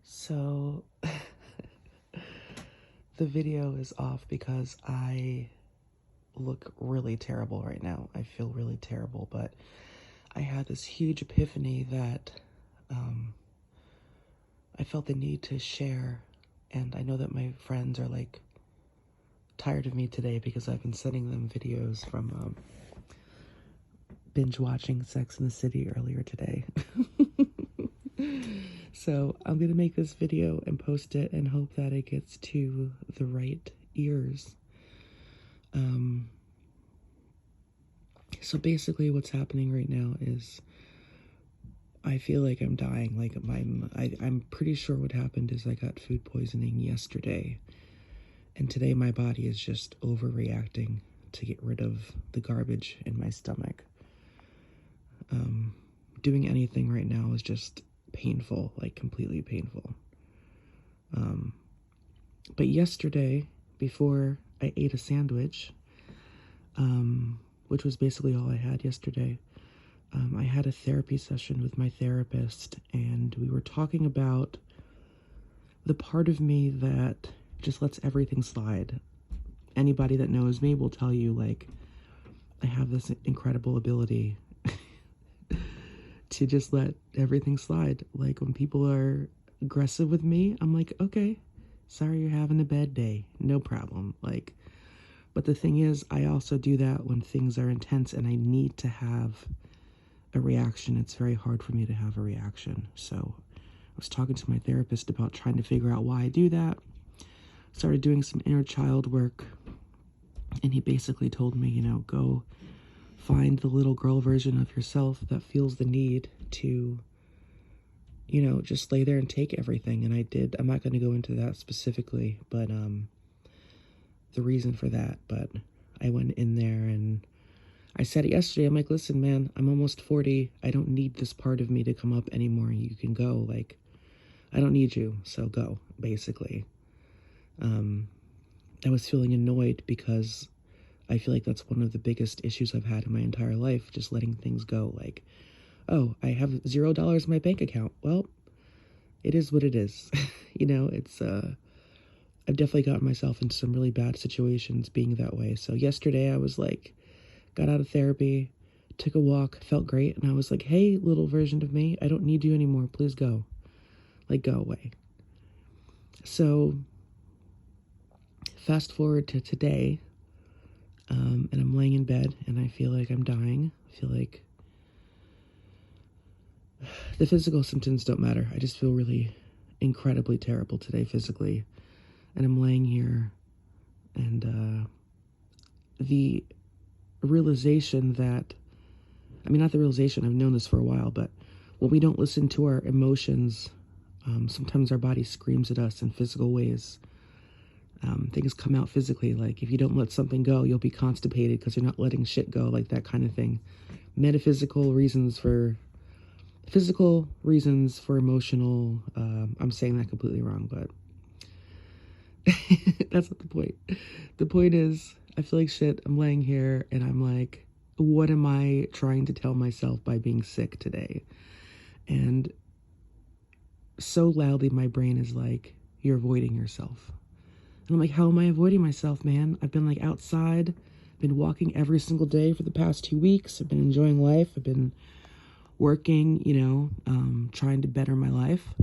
So the video is off because I look really terrible right now. I feel really terrible, but I had this huge epiphany that I felt the need to share. And I know that my friends are like tired of me today because I've been sending them videos from binge watching Sex in the City earlier today. So I'm going to make this video and post it and hope that it gets to the right ears. So basically what's happening right now is I feel like I'm dying. Like I'm pretty sure what happened is I got food poisoning yesterday. And today my body is just overreacting to get rid of the garbage in my stomach. Doing anything right now is just painful, like completely painful. But yesterday, before I ate a sandwich, which was basically all I had yesterday, I had a therapy session with my therapist, and we were talking about the part of me that just lets everything slide. Anybody that knows me will tell you, like, I have this incredible ability to just let everything slide. Like, when people are aggressive with me, I'm like, okay, sorry you're having a bad day, no problem. Like, but the thing is, I also do that when things are intense and I need to have a reaction. It's very hard for me to have a reaction. So I was talking to my therapist about trying to figure out why I do that. Started doing some inner child work, and he basically told me, you know, go find the little girl version of yourself that feels the need to, you know, just lay there and take everything. And I did. I'm not going to go into that specifically, but the reason for that. But I went in there and I said it yesterday. I'm like, listen, man, I'm almost 40. I don't need this part of me to come up anymore. You can go. Like, I don't need you. So go, basically. I was feeling annoyed because I feel like that's one of the biggest issues I've had in my entire life, just letting things go. Like, oh, I have $0 in my bank account. Well, it is what it is. You know, it's, I've definitely gotten myself into some really bad situations being that way. So yesterday I was like, got out of therapy, took a walk, felt great. And I was like, hey, little version of me, I don't need you anymore. Please go. Like, go away. So fast forward to today. And I'm laying in bed and I feel like I'm dying. I feel like the physical symptoms don't matter. I just feel really incredibly terrible today physically. And I'm laying here, and the realization that, I mean, not the realization, I've known this for a while, but when we don't listen to our emotions, sometimes our body screams at us in physical ways. Things come out physically, like if you don't let something go, you'll be constipated because you're not letting shit go, like that kind of thing. Metaphysical reasons for physical reasons for emotional, I'm saying that completely wrong, but that's not the point. The point is, I feel like shit. I'm laying here and I'm like, what am I trying to tell myself by being sick today? And so loudly my brain is like, you're avoiding yourself. And I'm like, how am I avoiding myself, man? I've been like outside, been walking every single day for the past 2 weeks. I've been enjoying life. I've been working, you know, trying to better my life.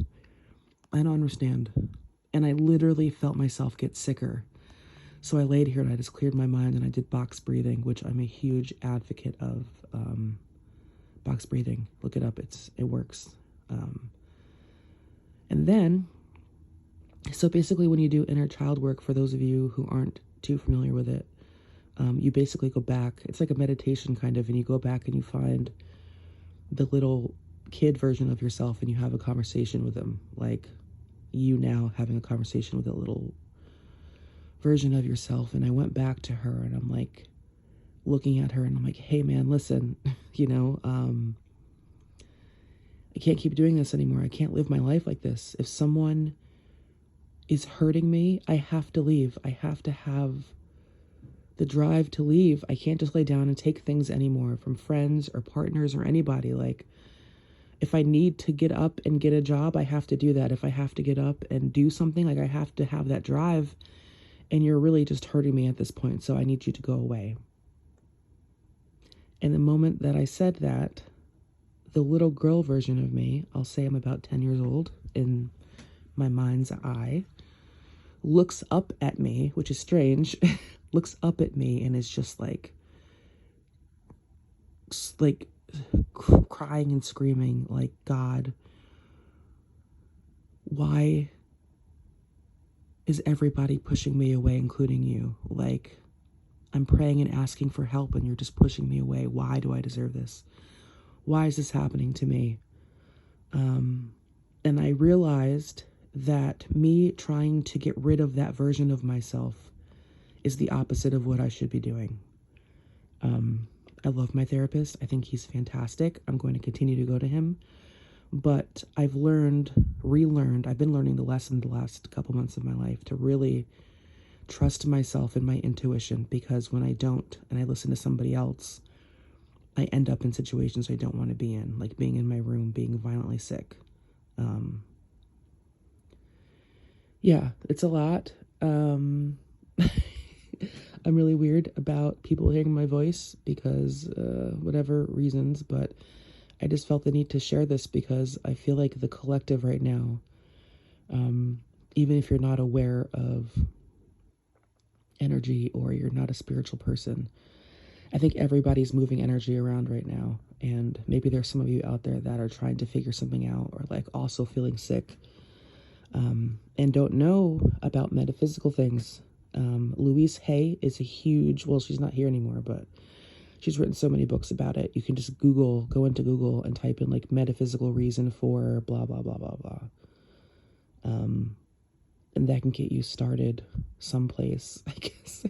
I don't understand. And I literally felt myself get sicker. So I laid here and I just cleared my mind and I did box breathing, which I'm a huge advocate of. Box breathing, look it up. It works. And then, so basically when you do inner child work, for those of you who aren't too familiar with it, you basically go back. It's like a meditation kind of, and you go back and you find the little kid version of yourself and you have a conversation with them. Like you now having a conversation with a little version of yourself. And I went back to her and I'm like looking at her and I'm like, hey man, listen, you know, I can't keep doing this anymore. I can't live my life like this. If someone is hurting me, I have to leave. I have to have the drive to leave. I can't just lay down and take things anymore from friends or partners or anybody. Like, If I need to get up and get a job, I have to do that. If I have to get up and do something, like I have to have that drive. And you're really just hurting me at this point, so I need you to go away. And the moment that I said that, the little girl version of me, I'll say I'm about 10 years old in my mind's eye, looks up at me, which is strange, looks up at me and is just like crying and screaming like, God, why is everybody pushing me away, including you? Like, I'm praying and asking for help and you're just pushing me away. Why do I deserve this? Why is this happening to me? And I realized that me trying to get rid of that version of myself is the opposite of what I should be doing. I love my therapist. I think he's fantastic. I'm going to continue to go to him. But I've relearned, I've been learning the lesson the last couple months of my life to really trust myself and my intuition, because when I don't and I listen to somebody else, I end up in situations I don't want to be in, like being in my room, being violently sick. Yeah, it's a lot. I'm really weird about people hearing my voice because whatever reasons, but I just felt the need to share this because I feel like the collective right now, even if you're not aware of energy or you're not a spiritual person, I think everybody's moving energy around right now. And maybe there's some of you out there that are trying to figure something out or like also feeling sick and don't know about metaphysical things. Louise Hay is a huge, well, she's not here anymore, but she's written so many books about it. You can just go into Google and type in like metaphysical reason for blah, blah, blah, blah, blah. And that can get you started someplace, I guess.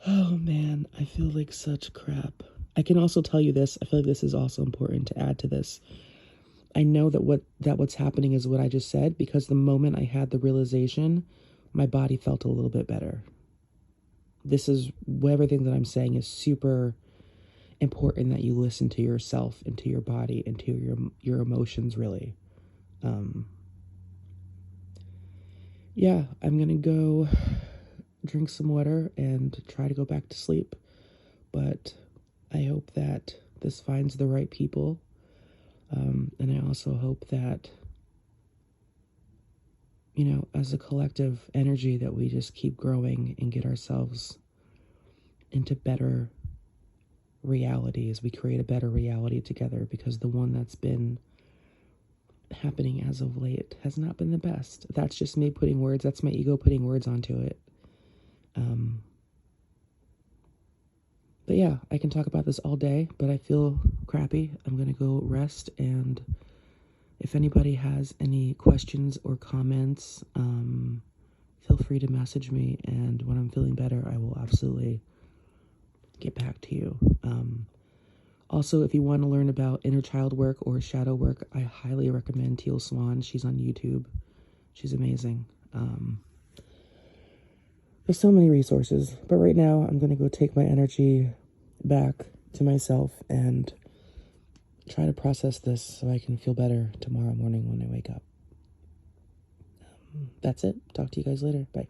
Oh man, I feel like such crap. I can also tell you this. I feel like this is also important to add to this. I know that what's happening is what I just said, because the moment I had the realization, my body felt a little bit better. This is everything that I'm saying is super important, that you listen to yourself and to your body and to your emotions, really. Yeah, I'm gonna go drink some water and try to go back to sleep. But I hope that this finds the right people. And I also hope that, you know, as a collective energy, that we just keep growing and get ourselves into better realities. We create a better reality together, because the one that's been happening as of late has not been the best. That's just me putting words. That's my ego putting words onto it. But yeah, I can talk about this all day, but I feel crappy. I'm going to go rest. And if anybody has any questions or comments, feel free to message me. And when I'm feeling better, I will absolutely get back to you. Also, if you want to learn about inner child work or shadow work, I highly recommend Teal Swan. She's on YouTube. She's amazing. There's so many resources, but right now I'm going to go take my energy back to myself and try to process this so I can feel better tomorrow morning when I wake up. That's it. Talk to you guys later. Bye.